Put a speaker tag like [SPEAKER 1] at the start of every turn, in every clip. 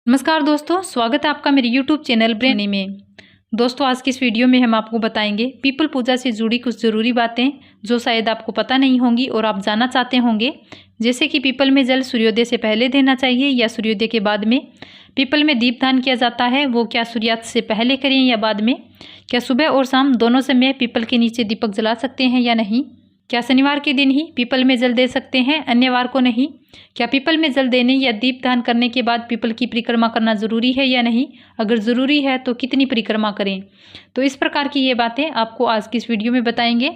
[SPEAKER 1] नमस्कार दोस्तों, स्वागत है आपका मेरे YouTube चैनल ब्रेनी में। दोस्तों, आज की इस वीडियो में हम आपको बताएंगे पीपल पूजा से जुड़ी कुछ ज़रूरी बातें जो शायद आपको पता नहीं होंगी और आप जानना चाहते होंगे। जैसे कि पीपल में जल सूर्योदय से पहले देना चाहिए या सूर्योदय के बाद में। पीपल में दीपदान किया जाता है, वो क्या सूर्यास्त से पहले करें या बाद में। क्या सुबह और शाम दोनों समय पीपल के नीचे दीपक जला सकते हैं या नहीं। क्या शनिवार के दिन ही पीपल में जल दे सकते हैं, अन्य वार को नहीं। क्या पीपल में जल देने या दीपदान करने के बाद पीपल की परिक्रमा करना ज़रूरी है या नहीं। अगर ज़रूरी है तो कितनी परिक्रमा करें। तो इस प्रकार की ये बातें आपको आज की इस वीडियो में बताएंगे।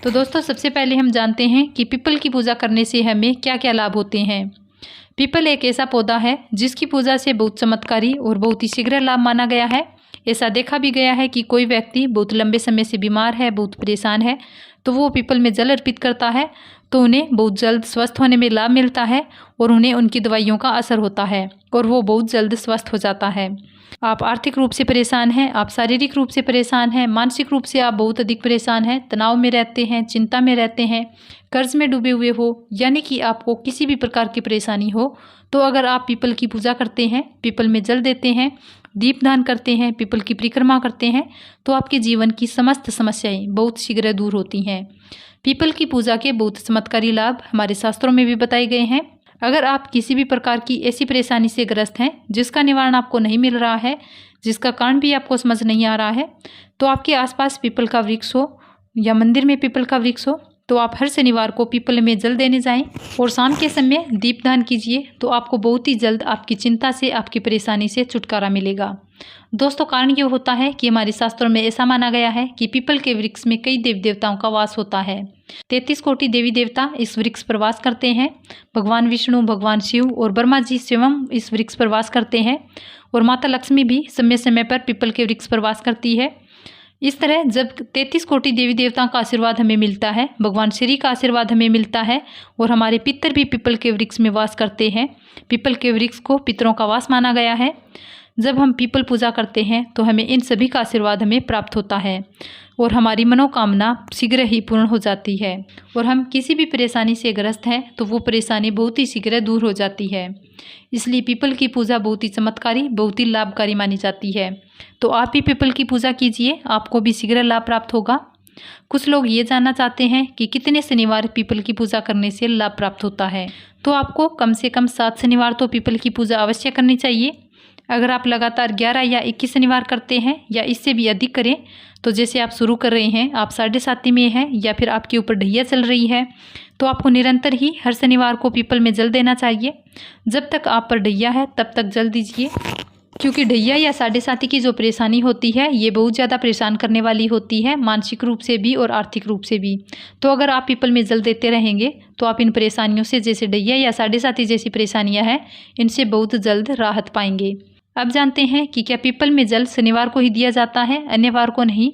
[SPEAKER 1] तो दोस्तों, सबसे पहले हम जानते हैं कि पीपल की पूजा करने से हमें क्या क्या लाभ होते हैं। पीपल एक ऐसा पौधा है जिसकी पूजा से बहुत चमत्कारी और बहुत ही शीघ्र लाभ माना गया है। ऐसा देखा भी गया है कि कोई व्यक्ति बहुत लंबे समय से बीमार है, बहुत परेशान है, तो वो पीपल में जल अर्पित करता है तो उन्हें बहुत जल्द स्वस्थ होने में लाभ मिलता है और उन्हें उनकी दवाइयों का असर होता है और वो बहुत जल्द स्वस्थ हो जाता है। आप आर्थिक रूप से परेशान हैं, आप शारीरिक रूप से परेशान हैं, मानसिक रूप से आप बहुत अधिक परेशान हैं, तनाव में रहते हैं, चिंता में रहते हैं, कर्ज में डूबे हुए हो, यानी कि आपको किसी भी प्रकार की परेशानी हो, तो अगर आप पीपल की पूजा करते हैं, पीपल में जल देते हैं, दीपदान करते हैं, पीपल की परिक्रमा करते हैं, तो आपके जीवन की समस्त समस्याएं बहुत शीघ्र दूर होती हैं। पीपल की पूजा के बहुत चमत्कारी लाभ हमारे शास्त्रों में भी बताए गए हैं। अगर आप किसी भी प्रकार की ऐसी परेशानी से ग्रस्त हैं जिसका निवारण आपको नहीं मिल रहा है, जिसका कारण भी आपको समझ नहीं आ रहा है, तो आपके आसपास पीपल का वृक्ष हो या मंदिर में पीपल का वृक्ष हो, तो आप हर शनिवार को पीपल में जल देने जाएं और शाम के समय दीपदान कीजिए, तो आपको बहुत ही जल्द आपकी चिंता से, आपकी परेशानी से छुटकारा मिलेगा। दोस्तों, कारण ये होता है कि हमारे शास्त्रों में ऐसा माना गया है कि पीपल के वृक्ष में कई देवी देवताओं का वास होता है। 33 कोटि देवी देवता इस वृक्ष पर वास करते हैं। भगवान विष्णु, भगवान शिव और ब्रह्मा जी स्वयं इस वृक्ष पर वास करते हैं और माता लक्ष्मी भी समय समय पर पीपल के वृक्ष पर वास करती है। इस तरह जब 33 कोटि देवी देवताओं का आशीर्वाद हमें मिलता है, भगवान श्री का आशीर्वाद हमें मिलता है और हमारे पितर भी पीपल के वृक्ष में वास करते हैं। पीपल के वृक्ष को पितरों का वास माना गया है। जब हम पीपल पूजा करते हैं तो हमें इन सभी का आशीर्वाद हमें प्राप्त होता है और हमारी मनोकामना शीघ्र ही पूर्ण हो जाती है और हम किसी भी परेशानी से ग्रस्त हैं तो वो परेशानी बहुत ही शीघ्र दूर हो जाती है। इसलिए पीपल की पूजा बहुत ही चमत्कारी, बहुत ही लाभकारी मानी जाती है। तो आप भी पीपल की पूजा कीजिए, आपको भी शीघ्र लाभ प्राप्त होगा। कुछ लोग ये जानना चाहते हैं कि कितने शनिवार पीपल की पूजा करने से लाभ प्राप्त होता है। तो आपको कम से कम 7 शनिवार तो पीपल की पूजा अवश्य करनी चाहिए। अगर आप लगातार 11 या 21 शनिवार करते हैं या इससे भी अधिक करें, तो जैसे आप शुरू कर रहे हैं, आप 7.5 में हैं या फिर आपके ऊपर ढैया चल रही है, तो आपको निरंतर ही हर शनिवार को पीपल में जल देना चाहिए। जब तक आप पर ढैया है तब तक जल दीजिए, क्योंकि ढैया या 7.5 की जो परेशानी होती है ये बहुत ज़्यादा परेशान करने वाली होती है, मानसिक रूप से भी और आर्थिक रूप से भी। तो अगर आप पीपल में जल देते रहेंगे तो आप इन परेशानियों से, जैसे ढैया या 7.5 जैसी परेशानियां हैं, इनसे बहुत जल्द राहत पाएंगे। अब जानते हैं कि क्या पीपल में जल शनिवार को ही दिया जाता है, अन्य वार को नहीं।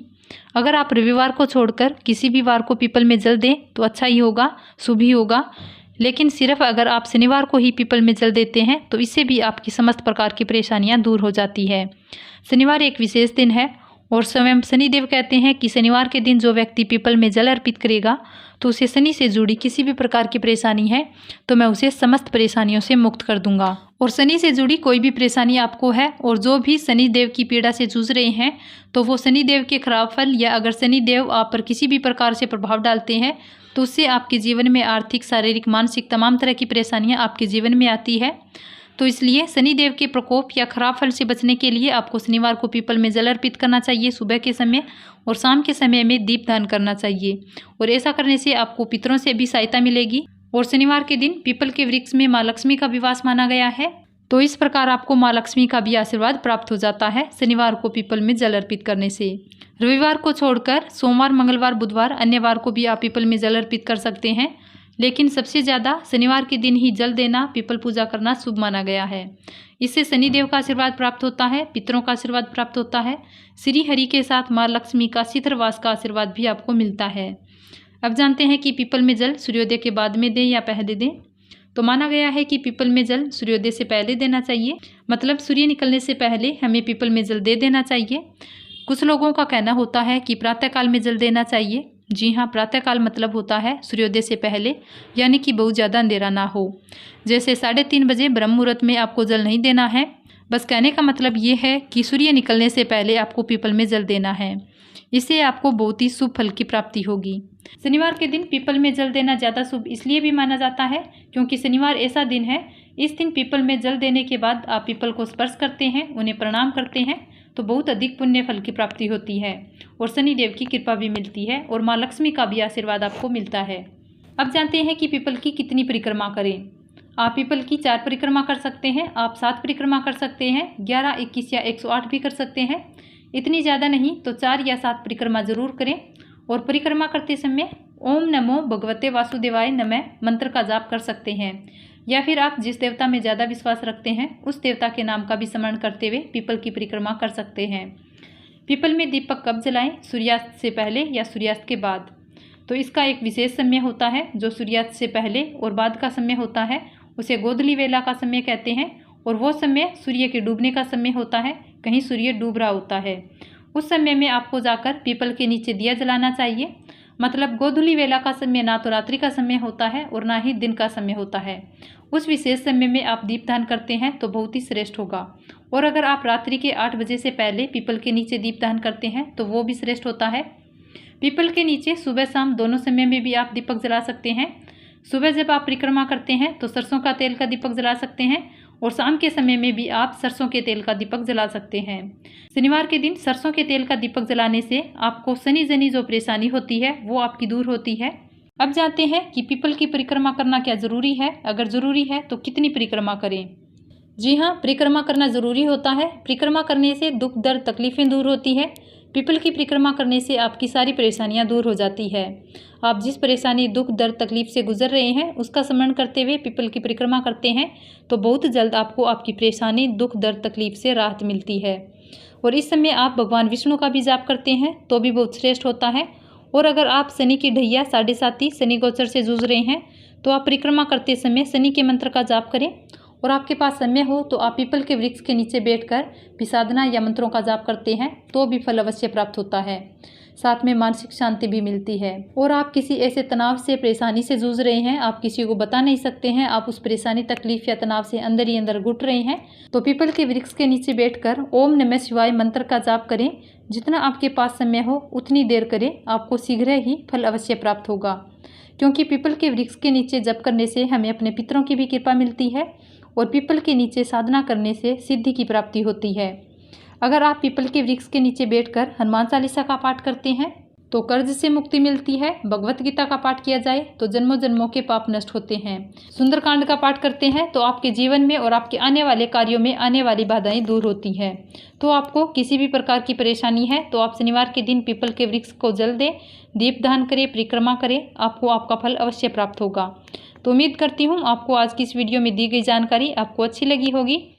[SPEAKER 1] अगर आप रविवार को छोड़कर किसी भी वार को पीपल में जल दें तो अच्छा ही होगा, शुभ ही होगा। लेकिन सिर्फ अगर आप शनिवार को ही पीपल में जल देते हैं तो इससे भी आपकी समस्त प्रकार की परेशानियां दूर हो जाती है। शनिवार एक विशेष दिन है और स्वयं शनिदेव कहते हैं कि शनिवार के दिन जो व्यक्ति पीपल में जल अर्पित करेगा तो उसे शनि से जुड़ी किसी भी प्रकार की परेशानी है तो मैं उसे समस्त परेशानियों से मुक्त कर दूंगा। और शनि से जुड़ी कोई भी परेशानी आपको है और जो भी शनि देव की पीड़ा से जूझ रहे हैं, तो वो शनि देव के खराब फल या अगर शनि देव आप पर किसी भी प्रकार से प्रभाव डालते हैं तो उससे आपके जीवन में आर्थिक, शारीरिक, मानसिक तमाम तरह की परेशानियां आपके जीवन में आती है। तो इसलिए शनि देव के प्रकोप या खराब फल से बचने के लिए आपको शनिवार को पीपल में जल अर्पित करना चाहिए सुबह के समय और शाम के समय में दीपदान करना चाहिए। और ऐसा करने से आपको पितरों से भी सहायता मिलेगी। और शनिवार के दिन पीपल के वृक्ष में माँ लक्ष्मी का भी वास माना गया है, तो इस प्रकार आपको माँ लक्ष्मी का भी आशीर्वाद प्राप्त हो जाता है शनिवार को पीपल में जल अर्पित करने से। रविवार को छोड़कर सोमवार, मंगलवार, बुधवार, अन्य वार को भी आप पीपल में जल अर्पित कर सकते हैं, लेकिन सबसे ज़्यादा शनिवार के दिन ही जल देना, पीपल पूजा करना शुभ माना गया है। इससे शनिदेव का आशीर्वाद प्राप्त होता है, पितरों का आशीर्वाद प्राप्त होता है, श्री हरि के साथ माँ लक्ष्मी का शीतलवास का आशीर्वाद भी आपको मिलता है। अब जानते हैं कि पीपल में जल सूर्योदय के बाद में दें या पहले दें। तो माना गया है कि पीपल में जल सूर्योदय से पहले देना चाहिए, मतलब सूर्य निकलने से पहले हमें पीपल में जल दे देना चाहिए। कुछ लोगों का कहना होता है कि प्रातःकाल में जल देना चाहिए। जी हाँ, प्रातःकाल मतलब होता है सूर्योदय से पहले, यानी कि बहुत ज़्यादा अंधेरा ना हो। जैसे 3:30 बजे ब्रह्म मुहूर्त में आपको जल नहीं देना है। बस कहने का मतलब ये है कि सूर्य निकलने से पहले आपको पीपल में जल देना है। इससे आपको बहुत ही शुभ फल की प्राप्ति होगी। शनिवार के दिन पीपल में जल देना ज़्यादा शुभ इसलिए भी माना जाता है क्योंकि शनिवार ऐसा दिन है, इस दिन पीपल में जल देने के बाद आप पीपल को स्पर्श करते हैं, उन्हें प्रणाम करते हैं तो बहुत अधिक पुण्य फल की प्राप्ति होती है और शनिदेव की कृपा भी मिलती है और माँ लक्ष्मी का भी आशीर्वाद आपको मिलता है। अब जानते हैं कि पीपल की कितनी परिक्रमा करें। आप पीपल की 4 परिक्रमा कर सकते हैं, आप 7 परिक्रमा कर सकते हैं, 11, 21 या 108 भी कर सकते हैं। इतनी ज़्यादा नहीं तो 4 या 7 परिक्रमा जरूर करें और परिक्रमा करते समय ओम नमो भगवते वासुदेवाय नमः मंत्र का जाप कर सकते हैं या फिर आप जिस देवता में ज़्यादा विश्वास रखते हैं उस देवता के नाम का भी स्मरण करते हुए पीपल की परिक्रमा कर सकते हैं। पीपल में दीपक कब जलाएं, सूर्यास्त से पहले या सूर्यास्त के बाद? तो इसका एक विशेष समय होता है जो सूर्यास्त से पहले और बाद का समय होता है, उसे गोधूली वेला का समय कहते हैं और वो समय सूर्य के डूबने का समय होता है, कहीं सूर्य डूब रहा होता है। उस समय में आपको जाकर पीपल के नीचे दिया जलाना चाहिए। मतलब गोधूली वेला का समय ना तो रात्रि का समय होता है और ना ही दिन का समय होता है। उस विशेष समय में आप दीपदान करते हैं तो बहुत ही श्रेष्ठ होगा। और अगर आप रात्रि के 8 बजे से पहले पीपल के नीचे दीपदान करते हैं तो वो भी श्रेष्ठ होता है। पीपल के नीचे सुबह शाम दोनों समय में भी आप दीपक जला सकते हैं। सुबह जब आप परिक्रमा करते हैं तो सरसों का तेल का दीपक जला सकते हैं और शाम के समय में भी आप सरसों के तेल का दीपक जला सकते हैं। शनिवार के दिन सरसों के तेल का दीपक जलाने से आपको शनि जनी जो परेशानी होती है वो आपकी दूर होती है। अब जानते हैं कि पीपल की परिक्रमा करना क्या जरूरी है। अगर जरूरी है तो कितनी परिक्रमा करें। जी हाँ, परिक्रमा करना जरूरी होता है। परिक्रमा करने से दुख दर्द तकलीफें दूर होती है। पीपल की परिक्रमा करने से आपकी सारी परेशानियां दूर हो जाती है। आप जिस परेशानी दुख दर्द तकलीफ से गुजर रहे हैं उसका स्मरण करते हुए पीपल की परिक्रमा करते हैं तो बहुत जल्द आपको आपकी परेशानी दुख दर्द तकलीफ से राहत मिलती है। और इस समय आप भगवान विष्णु का भी जाप करते हैं तो भी बहुत श्रेष्ठ होता है। और अगर आप शनि की ढैया 7.5 शनि गोचर से जूझ रहे हैं तो आप परिक्रमा करते समय शनि के मंत्र का जाप करें और आपके पास समय हो तो आप पीपल के वृक्ष के नीचे बैठकर विसाधना या मंत्रों का जाप करते हैं तो भी फल अवश्य प्राप्त होता है। साथ में मानसिक शांति भी मिलती है। और आप किसी ऐसे तनाव से परेशानी से जूझ रहे हैं, आप किसी को बता नहीं सकते हैं, आप उस परेशानी तकलीफ या तनाव से अंदर ही अंदर घुट रहे हैं तो पीपल के वृक्ष के नीचे बैठकर ओम नमः शिवाय मंत्र का जाप करें। जितना आपके पास समय हो उतनी देर करें, आपको शीघ्र ही फल अवश्य प्राप्त होगा। क्योंकि पीपल के वृक्ष के नीचे जप करने से हमें अपने पितरों की भी कृपा मिलती है और पीपल के नीचे साधना करने से सिद्धि की प्राप्ति होती है। अगर आप पीपल के वृक्ष के नीचे बैठकर हनुमान चालीसा का पाठ करते हैं तो कर्ज से मुक्ति मिलती है। भगवत गीता का पाठ किया जाए तो जन्मों जन्मों के पाप नष्ट होते हैं। सुंदरकांड का पाठ करते हैं तो आपके जीवन में और आपके आने वाले कार्यों में आने वाली बाधाएं दूर होती हैं। तो आपको किसी भी प्रकार की परेशानी है तो आप शनिवार के दिन पीपल के वृक्ष को जल दें, दीपदान करें, परिक्रमा करें, आपको आपका फल अवश्य प्राप्त होगा। तो उम्मीद करती हूँ आपको आज की इस वीडियो में दी गई जानकारी आपको अच्छी लगी होगी।